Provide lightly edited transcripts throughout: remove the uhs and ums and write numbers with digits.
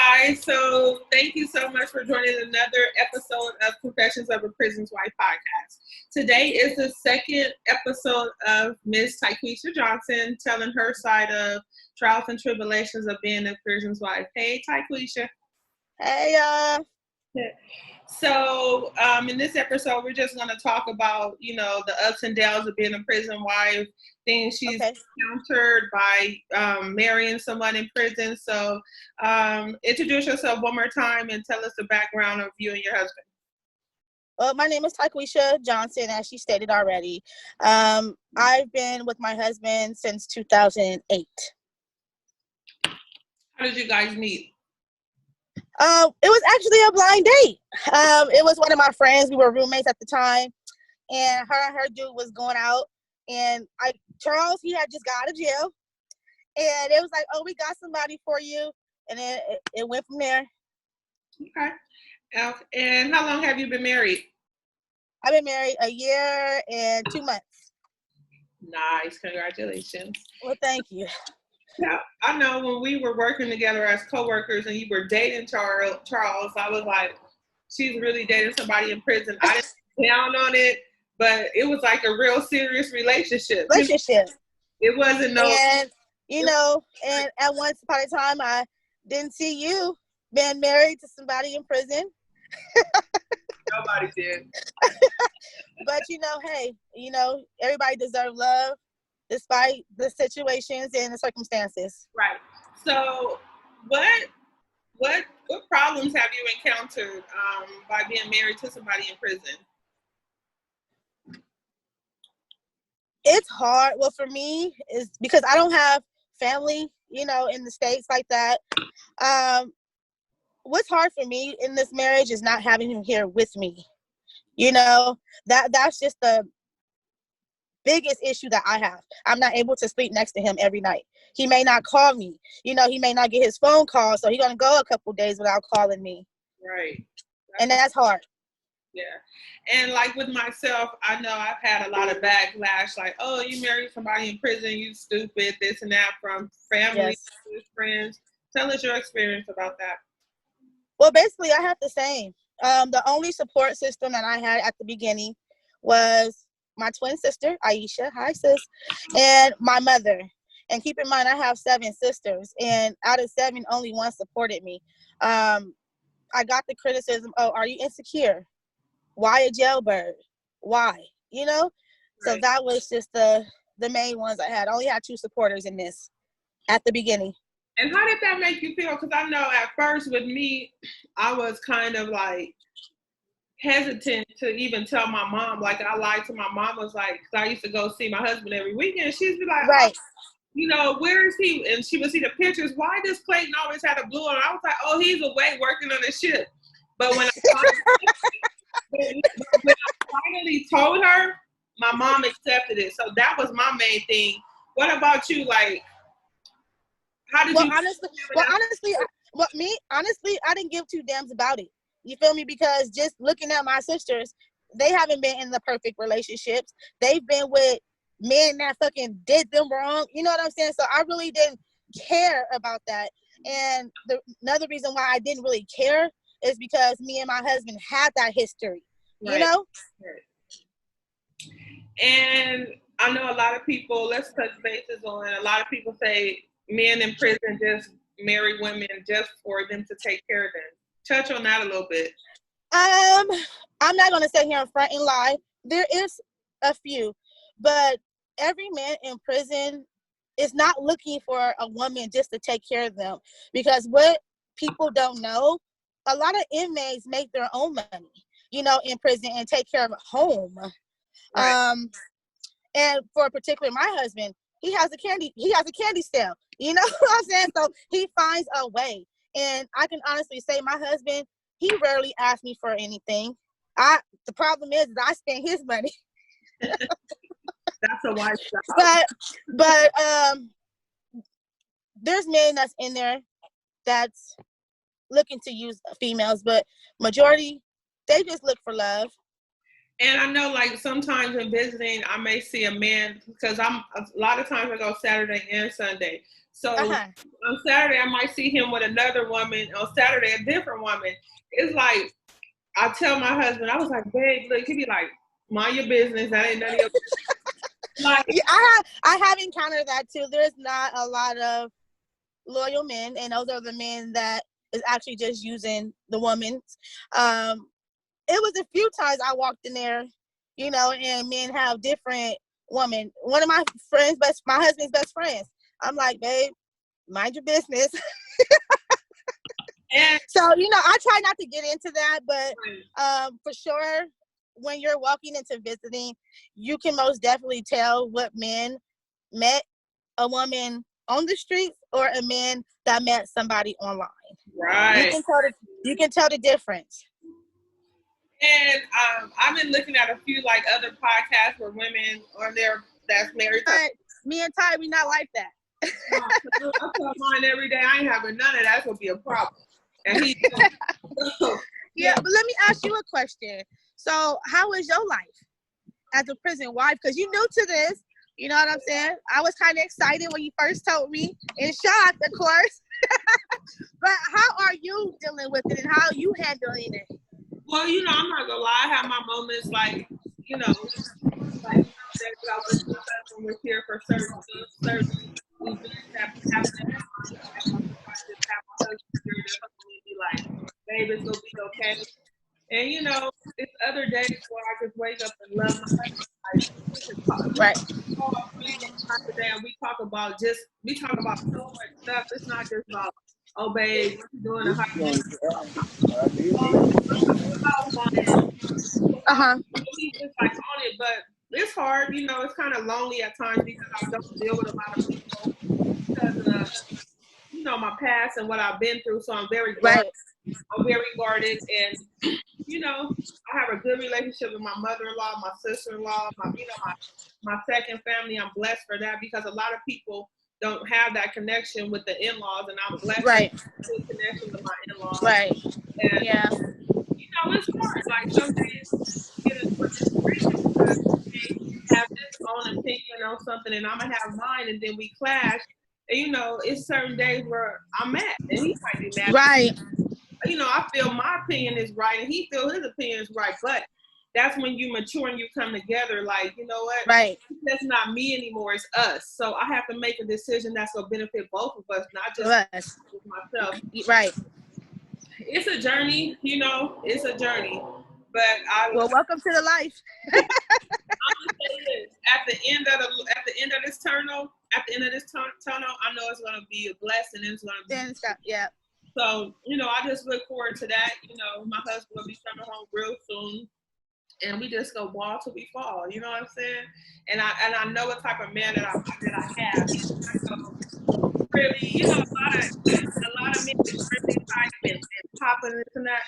guys. So thank you so much for joining another episode of Confessions of a Prison's Wife podcast. Today is the second episode of Miss Tyquisha Johnson telling her side of trials and tribulations of being a prison's wife. Hey, Tyquisha. Hey, So in this episode, we're just going to talk about, the ups and downs of being a prison wife, things she's encountered by marrying someone in prison. So introduce yourself one more time and tell us the background of you and your husband. Well, my name is Tyquisha Johnson, as she stated already. I've been with my husband since 2008. How did you guys meet? It was actually a blind date. It was one of my friends. We were roommates at the time, and her and her dude was going out. And Charles, he had just got out of jail, and it was like, "Oh, we got somebody for you," and then it went from there. Okay. And how long have you been married? I've been married a year and 2 months. Nice, congratulations. Well, thank you. Yeah, I know when we were working together as co-workers and you were dating Charles, I was like, she's really dating somebody in prison. I didn't down on it, but it was like a real serious relationship. It wasn't no... And, and at once upon a time, I didn't see you being married to somebody in prison. Nobody did. But, hey, everybody deserves love, despite the situations and the circumstances. Right. So what problems have you encountered by being married to somebody in prison? It's hard. Well, for me, is because I don't have family, in the States like that. What's hard for me in this marriage is not having him here with me. That's just the biggest issue that I have. I'm not able to sleep next to him every night. He may not call me. He may not get his phone call, so he's gonna go a couple days without calling me. Right. And that's hard. Yeah. And like with myself, I know I've had a lot of backlash, like, oh, you married somebody in prison, you stupid, this and that, from family, friends. Tell us your experience about that. Well, basically, I have the same. The only support system that I had at the beginning was my twin sister, Aisha, hi sis, and my mother. And keep in mind, I have 7 sisters, and out of 7, only 1 supported me. I got the criticism, oh, are you insecure? Why a jailbird? Why? Right. So that was just the main ones I had. I only had 2 supporters in this at the beginning. And how did that make you feel? Because I know at first with me, I was kind of like hesitant to even tell my mom. Like I lied to my mom, was like, because I used to go see my husband every weekend. She'd be like, right. Oh, where is he? And she would see the pictures. Why does Clayton always have a blue on? I was like, oh, he's away working on the ship. But when I finally told her, my mom accepted it. So that was my main thing. What about you? Like, how did you? Honestly, I didn't give 2 damns about it. You feel me? Because just looking at my sisters, they haven't been in the perfect relationships. They've been with men that fucking did them wrong. You know what I'm saying? So I really didn't care about that. And another reason why I didn't really care is because me and my husband had that history. Right. And I know a lot of people, let's touch bases on, a lot of people say men in prison just marry women just for them to take care of them. Touch on that a little bit. I'm not going to sit here in front and lie. There is a few, but every man in prison is not looking for a woman just to take care of them. Because what people don't know, a lot of inmates make their own money, in prison and take care of a home. Right. And for particularly my husband, he has a candy sale. You know what I'm saying? So he finds a way. And I can honestly say my husband, he rarely asks me for anything. The problem is that I spend his money. That's a wise job. But there's men that's in there that's looking to use females, but majority, they just look for love. And I know, like, sometimes when visiting, I may see a man because a lot of times I go Saturday and Sunday. So Uh-huh. on Saturday, I might see him with another woman. On Saturday, a different woman. It's like I tell my husband, I was like, babe, look, he be like, mind your business. That ain't none of your business. Like, Yeah, I have encountered that too. There's not a lot of loyal men, and those are the men that is actually just using the woman. It was a few times I walked in there, you know, and men have different women. One of my friends, my husband's best friends. I'm like, babe, mind your business. and So, you know, I try not to get into that, but for sure, when you're walking into visiting, you can most definitely tell what men met a woman on the streets or a man that met somebody online. right. You can tell the difference. And I've been looking at a few like other podcasts where women on there that's married. But me and Ty, we not like that. I tell mine every day. I ain't having none of that. That's gonna be a problem. And he, yeah, but let me ask you a question. So, how is your life as a prison wife? Because you're new to this. You know what I'm saying? I was kind of excited when you first told me, in shock, of course. But how are you dealing with it, and how are you handling it? well, you know, I'm not gonna lie. I have my moments, like, you know, like days that I wish my husband was here for certain events that happen in my life. I just have my husband here to help me be like, babe, it's gonna be okay. And you know, it's other days where I just wake up and love my husband. Like, Right. today, and we talk about so much stuff. It's not just about, oh babe, what you doing? How you he's just like on it, but it's hard. You know, it's kind of lonely at times because I don't deal with a lot of people because of you know my past and what I've been through. So I'm very guarded. Right. I'm very guarded, and you know, I have a good relationship with my mother-in-law, my sister-in-law, my second family. I'm blessed for that because a lot of people don't have that connection with the in-laws, and I'm blessed Right. with the connection with my in-laws. Right. And Yeah. you know, it's hard. Like some days you get into a disagreement because they have this own opinion on something, and I'm gonna have mine, and then we clash. And you know, it's certain days where I'm mad, and he might be mad. Right. You know, I feel my opinion is right, and he feels his opinion is right. But that's when you mature and you come together. Like, you know what? Right. That's not me anymore. It's us. So I have to make a decision that's gonna benefit both of us, not just Us. myself. Right. It's a journey, you know. It's a journey. But Well, welcome to the life. I'm gonna say this: at the end of this tunnel, I know it's gonna be a blessing. It's gonna be. Then stop. Yeah. So you know, I just look forward to that. You know, my husband will be coming home real soon, and we just go ball till we fall. You know what I'm saying? And I know what type of man that I have. Really, you know, a lot of men is really type and popping this and that.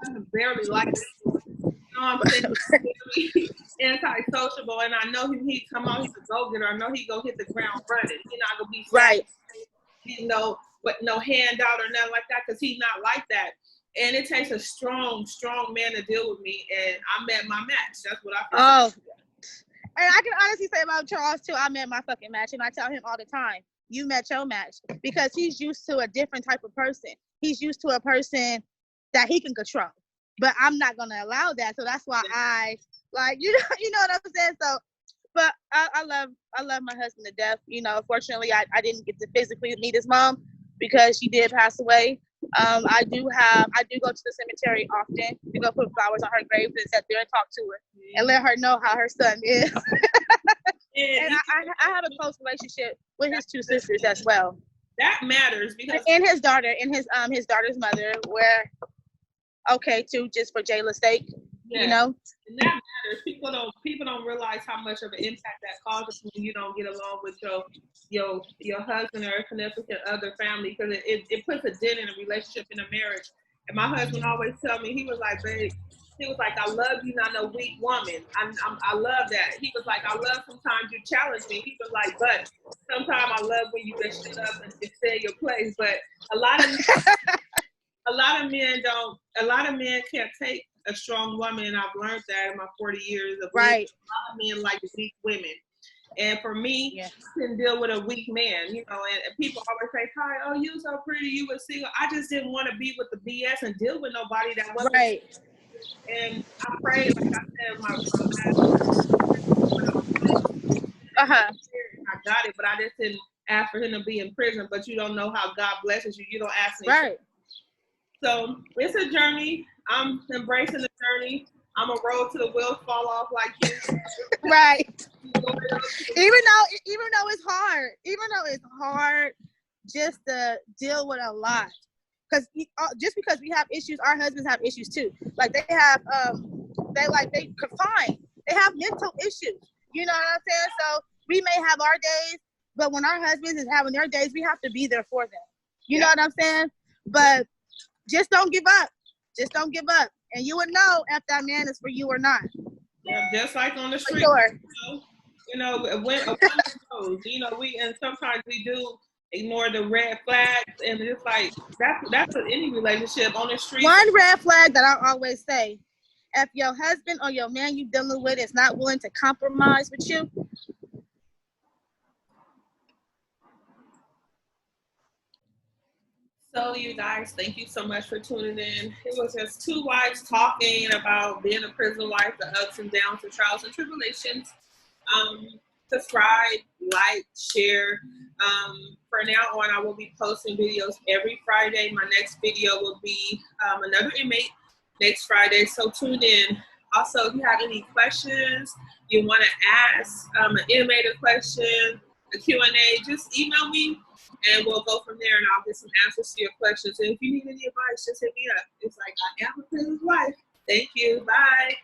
I barely like it. You know what I'm saying? Antisociable, and I know he come out, he's a go-getter. I know he go hit the ground running. He's not gonna be right. You know, with no handout or nothing like that, because he's not like that. And it takes a strong man to deal with me, and I met my match. That's what I feel. Oh, and I can honestly say about Charles too. I met my fucking match, and I tell him all the time, "You met your match," because he's used to a different type of person. He's used to a person that he can control, but I'm not gonna allow that. So that's why I like you know what I'm saying. So, but I love my husband to death. You know, fortunately, I didn't get to physically meet his mom because she did pass away. I do go to the cemetery often to go put flowers on her grave and sit there and talk to her and let her know how her son is. And I have a close relationship with his two sisters as well. That matters because and his daughter and his daughter's mother were okay too, just for Jayla's sake. You know? And that matters. People don't realize how much of an impact that causes when you don't get along with your husband or a significant other family, because it puts a dent in a relationship, in a marriage. And my husband always tell me, he was like, babe, he was like, I love you, not no weak woman. I love that. He was like, I love sometimes you challenge me. He was like, but sometimes I love when you just shut up and just stay in your place. But a lot of a lot of men don't. A lot of men can't take a strong woman, and I've learned that in my 40 years of living. Right. A lot of men like weak women. And for me, Yeah. I can deal with a weak man, you know, and people always say, Ty, oh, you so pretty, you were single. I just didn't want to be with the BS and deal with nobody that wasn't. Right. And I prayed, like I said, my last, I got it, but I just didn't ask for him to be in prison. But you don't know how God blesses you. You don't ask me. Right. So it's a journey. I'm embracing the journey. I'm a road to the wheels fall off like you. Right. Even though it's hard just to deal with a lot, because just because we have issues, our husbands have issues too. Like they have they confined, they have mental issues. You know what I'm saying? So we may have our days, but when our husbands is having their days, we have to be there for them. You know what I'm saying? But just don't give up. Just don't give up, and you would know if that man is for you or not. Yeah, just like on the street. Sure. You know, when you know, and sometimes we do ignore the red flags, and it's like that's with any relationship on the street. One red flag that I always say: if your husband or your man you dealing with is not willing to compromise with you. So you guys, thank you so much for tuning in. It was just two wives talking about being a prison wife, the ups and downs, the trials and tribulations. Subscribe, like, share. For now on, I will be posting videos every Friday. My next video will be another inmate next Friday, so tune in. Also, if you have any questions, you want to ask an inmate a question, a Q&A, just email me. And we'll go from there, and I'll get some answers to your questions. And if you need any advice, just hit me up. It's like, I am a prisoner's wife. Thank you. Bye.